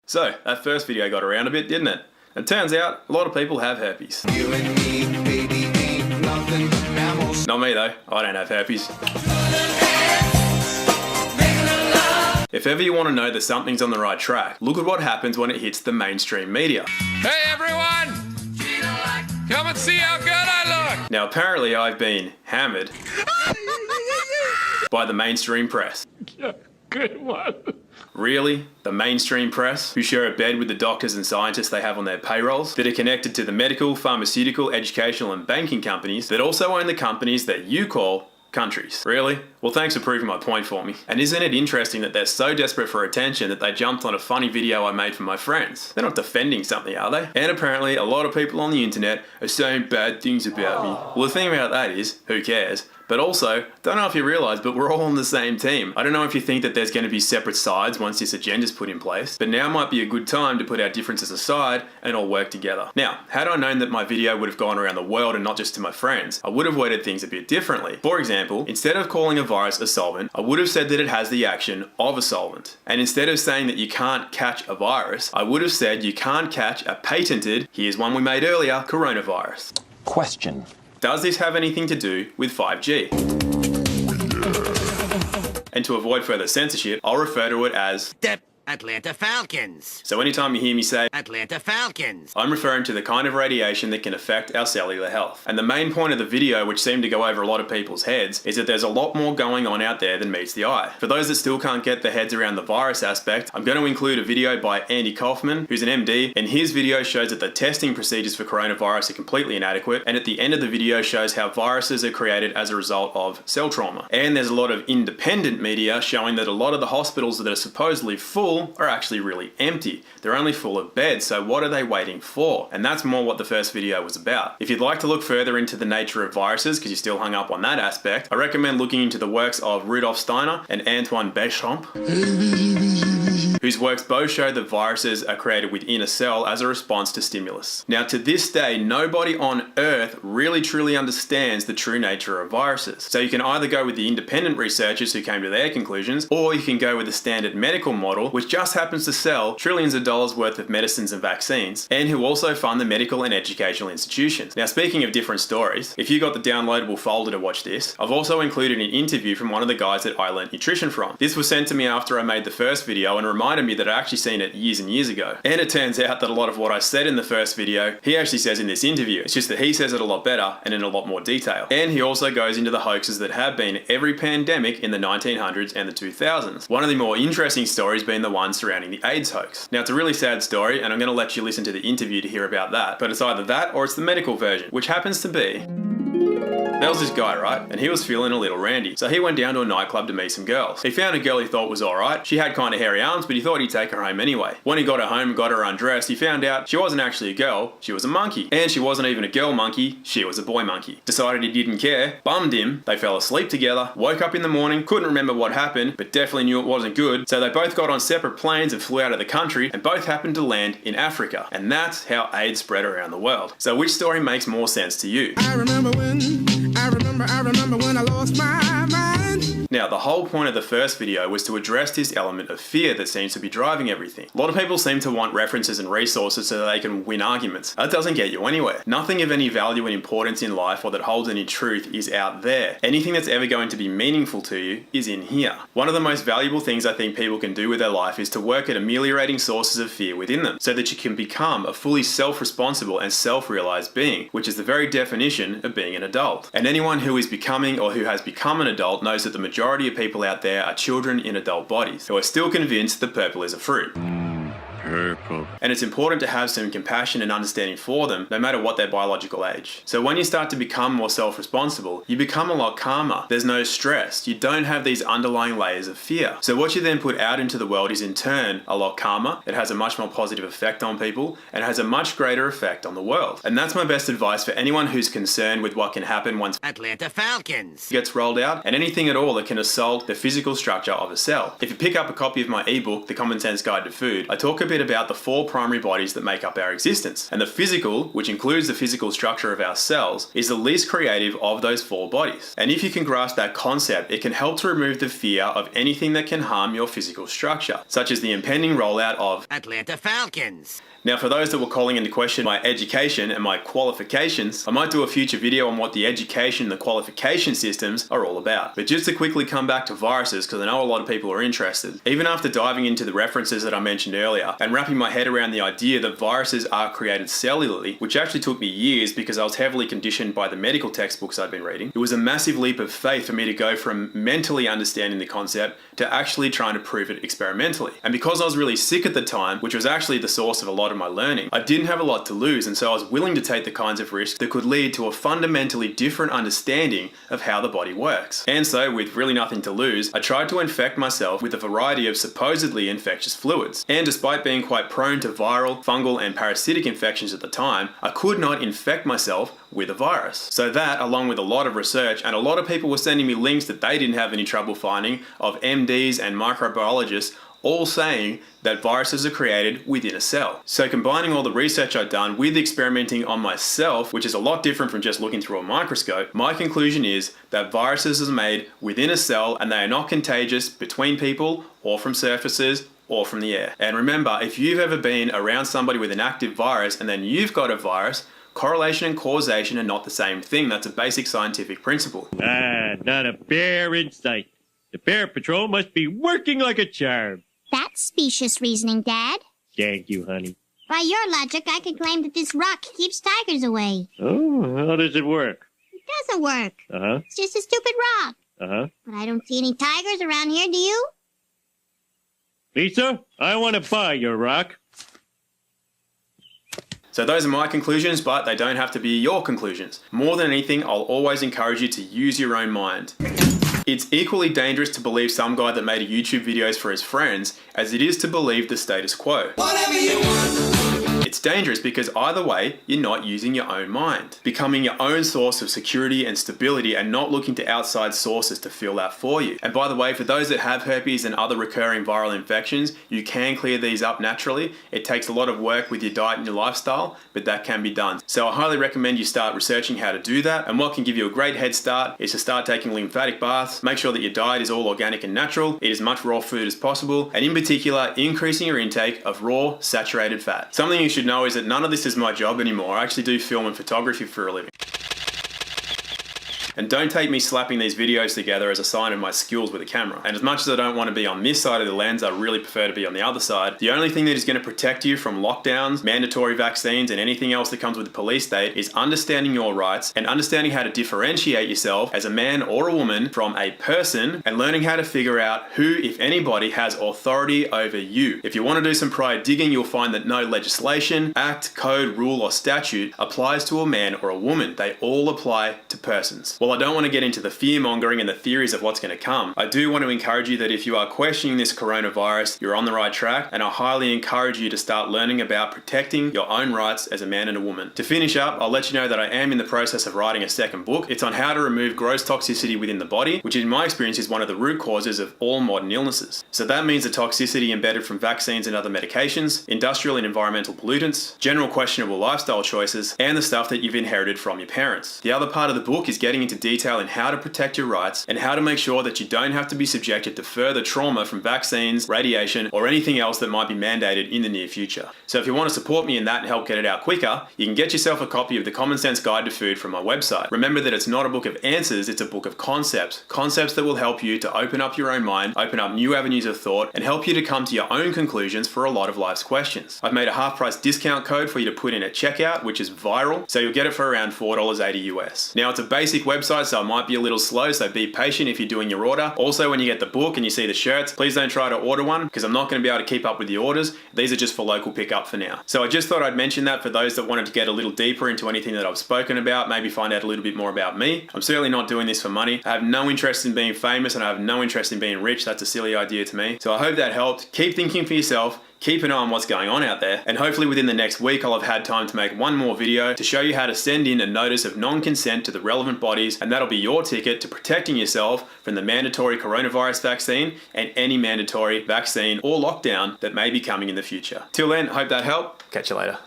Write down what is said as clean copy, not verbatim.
So, that first video got around a bit, didn't it? It turns out, a lot of people have herpes. You and me, baby, ain't nothing but mammals. Not me though, I don't have herpes. If ever you want to know that something's on the right track, look at what happens when it hits the mainstream media. Hey everyone! Come and see how good I look! Now apparently I've been hammered by the mainstream press. Good one. Really? The mainstream press, who share a bed with the doctors and scientists they have on their payrolls, that are connected to the medical, pharmaceutical, educational and banking companies that also own the companies that you call countries. Really? Well, thanks for proving my point for me. And isn't it interesting that they're so desperate for attention that they jumped on a funny video I made for my friends? They're not defending something, are they? And apparently a lot of people on the internet are saying bad things about me. Well, the thing about that is, who cares? But also, don't know if you realise, but we're all on the same team. I don't know if you think that there's going to be separate sides once this agenda's put in place, but now might be a good time to put our differences aside and all work together. Now, had I known that my video would have gone around the world and not just to my friends, I would have worded things a bit differently. For example, instead of calling a virus a solvent, I would have said that it has the action of a solvent. And instead of saying that you can't catch a virus, I would have said you can't catch a patented, here's one we made earlier, coronavirus. Question. Does this have anything to do with 5G? And to avoid further censorship, I'll refer to it as The Atlanta Falcons. So anytime you hear me say Atlanta Falcons. I'm referring to the kind of radiation that can affect our cellular health. And the main point of the video, which seemed to go over a lot of people's heads, is that there's a lot more going on out there than meets the eye. For those that still can't get their heads around the virus aspect, I'm going to include a video by Andy Kaufman, who's an MD, and his video shows that the testing procedures for coronavirus are completely inadequate, and at the end of the video shows how viruses are created as a result of cell trauma. And there's a lot of independent media showing that a lot of the hospitals that are supposedly full are actually really empty. They're only full of beds, so what are they waiting for? And that's more what the first video was about. If you'd like to look further into the nature of viruses, because you're still hung up on that aspect, I recommend looking into the works of Rudolf Steiner and Antoine Béchamp, whose works both show that viruses are created within a cell as a response to stimulus. Now, to this day, nobody on Earth really truly understands the true nature of viruses. So you can either go with the independent researchers who came to their conclusions, or you can go with the standard medical model, which just happens to sell trillions of dollars worth of medicines and vaccines, and who also fund the medical and educational institutions. Now, speaking of different stories, if you got the downloadable folder to watch this, I've also included an interview from one of the guys that I learnt nutrition from. This was sent to me after I made the first video and reminded me that I'd actually seen it years and years ago. And it turns out that a lot of what I said in the first video, he actually says in this interview. It's just that he says it a lot better and in a lot more detail. And he also goes into the hoaxes that have been every pandemic in the 1900s and the 2000s. One of the more interesting stories being the one surrounding the AIDS hoax. Now, it's a really sad story, and I'm going to let you listen to the interview to hear about that, but it's either that or it's the medical version, which happens to be there was this guy, right? And he was feeling a little randy. So he went down to a nightclub to meet some girls. He found a girl he thought was alright. She had kind of hairy arms, but he thought he'd take her home anyway. When he got her home and got her undressed, he found out she wasn't actually a girl, she was a monkey. And she wasn't even a girl monkey, she was a boy monkey. Decided he didn't care, bummed him, they fell asleep together, woke up in the morning, couldn't remember what happened, but definitely knew it wasn't good. So they both got on separate planes and flew out of the country, and both happened to land in Africa. And that's how AIDS spread around the world. So which story makes more sense to you? I remember when I lost my mind. Now, the whole point of the first video was to address this element of fear that seems to be driving everything. A lot of people seem to want references and resources so that they can win arguments. That doesn't get you anywhere. Nothing of any value and importance in life or that holds any truth is out there. Anything that's ever going to be meaningful to you is in here. One of the most valuable things I think people can do with their life is to work at ameliorating sources of fear within them so that you can become a fully self-responsible and self-realized being, which is the very definition of being an adult. And anyone who is becoming or who has become an adult knows that the majority of people out there are children in adult bodies who are still convinced that purple is a fruit. Purple. And it's important to have some compassion and understanding for them, no matter what their biological age. So when you start to become more self-responsible, you become a lot calmer. There's no stress. You don't have these underlying layers of fear. So what you then put out into the world is in turn a lot calmer. It has a much more positive effect on people and has a much greater effect on the world. And that's my best advice for anyone who's concerned with what can happen once Atlanta Falcons. gets rolled out, and anything at all that can assault the physical structure of a cell. If you pick up a copy of my ebook, The Common Sense Guide to Food, I talk a bit bit about the 4 primary bodies that make up our existence. And the physical, which includes the physical structure of our cells, is the least creative of those 4 bodies. And if you can grasp that concept, it can help to remove the fear of anything that can harm your physical structure, such as the impending rollout of Atlanta Falcons. Now, for those that were calling into question my education and my qualifications, I might do a future video on what the education and the qualification systems are all about. But just to quickly come back to viruses, because I know a lot of people are interested, even after diving into the references that I mentioned earlier and wrapping my head around the idea that viruses are created cellularly, which actually took me years because I was heavily conditioned by the medical textbooks I've been reading, it was a massive leap of faith for me to go from mentally understanding the concept to actually trying to prove it experimentally. And because I was really sick at the time, which was actually the source of a lot of my learning, I didn't have a lot to lose, and so I was willing to take the kinds of risks that could lead to a fundamentally different understanding of how the body works. And so, with really nothing to lose, I tried to infect myself with a variety of supposedly infectious fluids. And despite being quite prone to viral, fungal, and parasitic infections at the time, I could not infect myself with a virus. So that, along with a lot of research, and a lot of people were sending me links that they didn't have any trouble finding of MDs and microbiologists all saying that viruses are created within a cell. So combining all the research I've done with experimenting on myself, which is a lot different from just looking through a microscope, my conclusion is that viruses are made within a cell and they are not contagious between people or from surfaces or from the air. And remember, if you've ever been around somebody with an active virus and then you've got a virus, correlation and causation are not the same thing. That's a basic scientific principle. Not a bear in sight. The Bear Patrol must be working like a charm. That's specious reasoning, Dad. Thank you, honey. By your logic, I could claim that this rock keeps tigers away. Oh, how does it work? It doesn't work. Uh-huh. It's just a stupid rock. Uh-huh. But I don't see any tigers around here, do you? Lisa, I want to buy your rock. So those are my conclusions, but they don't have to be your conclusions. More than anything, I'll always encourage you to use your own mind. It's equally dangerous to believe some guy that made YouTube videos for his friends as it is to believe the status quo. Whatever you want. It's dangerous because either way, you're not using your own mind, becoming your own source of security and stability and not looking to outside sources to fill that for you. And by the way, for those that have herpes and other recurring viral infections, you can clear these up naturally. It takes a lot of work with your diet and your lifestyle, but that can be done. So I highly recommend you start researching how to do that. And what can give you a great head start is to start taking lymphatic baths, make sure that your diet is all organic and natural, eat as much raw food as possible, and in particular, increasing your intake of raw, saturated fat. Something you should know is that none of this is my job anymore. I actually do film and photography for a living. And don't take me slapping these videos together as a sign of my skills with a camera. And as much as I don't want to be on this side of the lens, I really prefer to be on the other side. The only thing that is going to protect you from lockdowns, mandatory vaccines, and anything else that comes with the police state is understanding your rights and understanding how to differentiate yourself as a man or a woman from a person and learning how to figure out who, if anybody, has authority over you. If you want to do some prior digging, you'll find that no legislation, act, code, rule, or statute applies to a man or a woman. They all apply to persons. While I don't want to get into the fear-mongering and the theories of what's going to come, I do want to encourage you that if you are questioning this coronavirus, you're on the right track, and I highly encourage you to start learning about protecting your own rights as a man and a woman. To finish up, I'll let you know that I am in the process of writing a second book. It's on how to remove gross toxicity within the body, which in my experience is one of the root causes of all modern illnesses. So that means the toxicity embedded from vaccines and other medications, industrial and environmental pollutants, general questionable lifestyle choices, and the stuff that you've inherited from your parents. The other part of the book is getting into detail in how to protect your rights and how to make sure that you don't have to be subjected to further trauma from vaccines, radiation, or anything else that might be mandated in the near future. So if you want to support me in that and help get it out quicker, you can get yourself a copy of the Common Sense Guide to Food from my website. Remember that it's not a book of answers, it's a book of concepts. Concepts that will help you to open up your own mind, open up new avenues of thought, and help you to come to your own conclusions for a lot of life's questions. I've made a half-price discount code for you to put in at checkout, which is viral, so you'll get it for around $4.80 US. Now it's a basic website, so it might be a little slow, so be patient if you're doing your order. Also, when you get the book and you see the shirts, please don't try to order one because I'm not going to be able to keep up with the orders. These are just for local pickup for now. So I just thought I'd mention that for those that wanted to get a little deeper into anything that I've spoken about, maybe find out a little bit more about me. I'm certainly not doing this for money. I have no interest in being famous and I have no interest in being rich. That's a silly idea to me. So I hope that helped. Keep thinking for yourself. keep an eye on what's going on out there, and hopefully within the next week I'll have had time to make one more video to show you how to send in a notice of non-consent to the relevant bodies, and that'll be your ticket to protecting yourself from the mandatory coronavirus vaccine and any mandatory vaccine or lockdown that may be coming in the future. Till then, hope that helped. Catch you later.